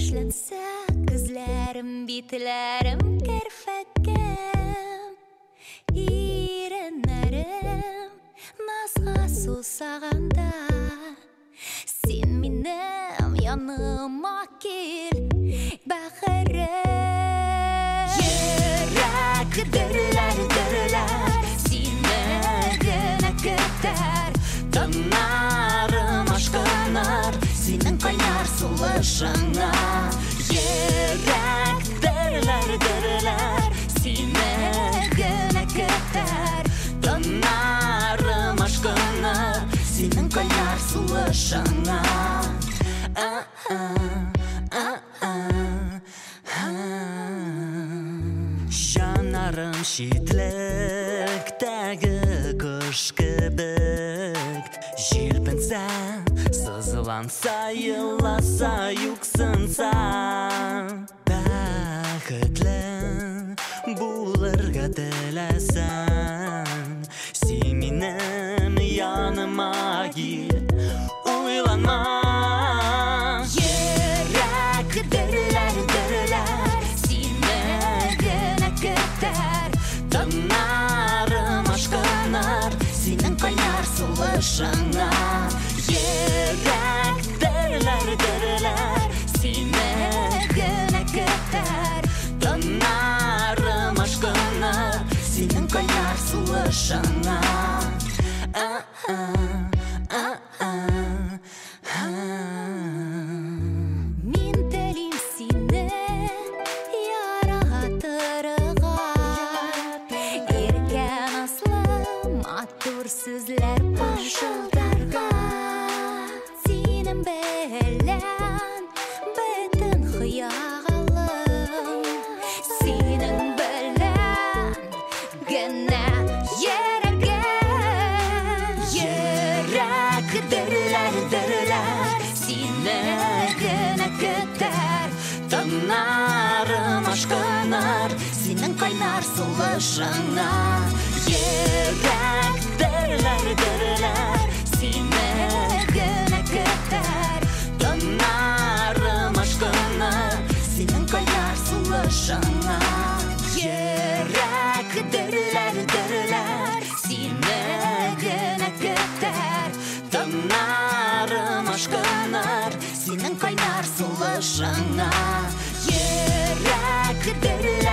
Башланса күзләрем, битләрем керфәккәм, иреннәрем назга сусаганда, син минем яныма кил, бәгырем. Йөрәк дөрләр, сине генә көтәр, тыннарым ашкыныр, синең кайнар сулышыңа. Йөрәк дөрләр, сине генә көтәр, тыннарым ашкыныр, синең кайнар сулышыңа. Жанарым шитлектәге кош кебек, җилпенсә, сызыланса, еласа, юксынса, бәхетле булырга теләсәң, син минем яныма кил, уйланма. Йөрәк дөрләр, сине генә көтәр, тыннарым ашкыныр, синең кайнар сулышыңа. Йөрәк дөрләр, сине генә көтәр, тыннарым ашкыныр, синең кайнар сулышыңа. Мин телим сине яратырга, иркә назлы матур сүзләр пышылдарга. Синең белән бөтен хыялым, синең белән генә йөрәгем. Йөрәк дөрләр, сине генә көтәр, тыннарым ашкыныр, синең кайнар сулышыңа. Йөрәк дөрләр, сине генә көтәр, тыннарым ашкыныр, синең кайнар сулышыңа. Йөрәк дөрләр, сине генә көтәр, тыннарым ашкыныр, синең кайнар сулышыңа. Йөрәк дөрләр,